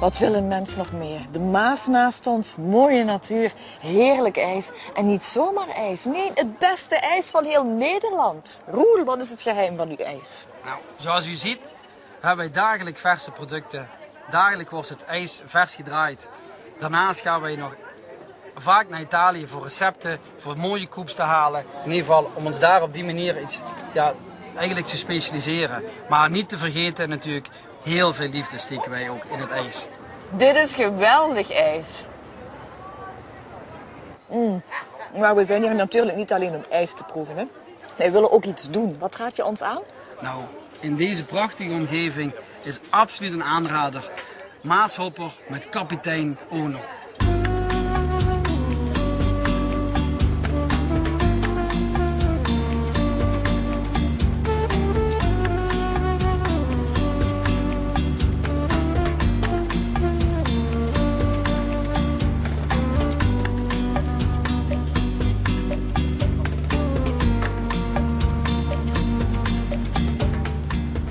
Wat willen mensen nog meer? De Maas naast ons, mooie natuur, heerlijk ijs. En niet zomaar ijs, nee, het beste ijs van heel Nederland. Roel, wat is het geheim van uw ijs? Nou, zoals u ziet hebben wij dagelijks verse producten. Dagelijks wordt het ijs vers gedraaid. Daarnaast gaan wij nog vaak naar Italië voor recepten, voor mooie koeps te halen. In ieder geval om ons daar op die manier iets eigenlijk te specialiseren. Maar niet te vergeten natuurlijk, heel veel liefde steken wij ook in het ijs. Dit is geweldig ijs. Maar we zijn hier natuurlijk niet alleen om ijs te proeven. Hè? Wij willen ook iets doen. Wat raad je ons aan? Nou, in deze prachtige omgeving is absoluut een aanrader. Maashopper met kapitein Ono.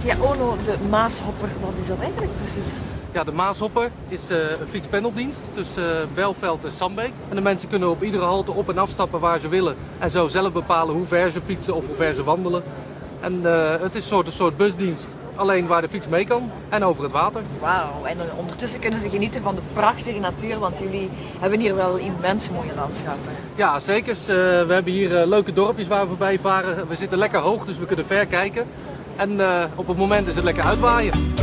Ja, Ono, de Maashopper, wat is dat eigenlijk precies? Ja, de Maashopper is een fietspendeldienst tussen Belveld en Sambeek. En de mensen kunnen op iedere halte op- en afstappen waar ze willen. En zo zelf bepalen hoe ver ze fietsen of hoe ver ze wandelen. En het is een soort busdienst. Alleen waar de fiets mee kan en over het water. Wauw, en ondertussen kunnen ze genieten van de prachtige natuur, want jullie hebben hier wel immens mooie landschappen. Ja, zeker. We hebben hier leuke dorpjes waar we voorbij varen. We zitten lekker hoog, dus we kunnen ver kijken. En op het moment is het lekker uitwaaien.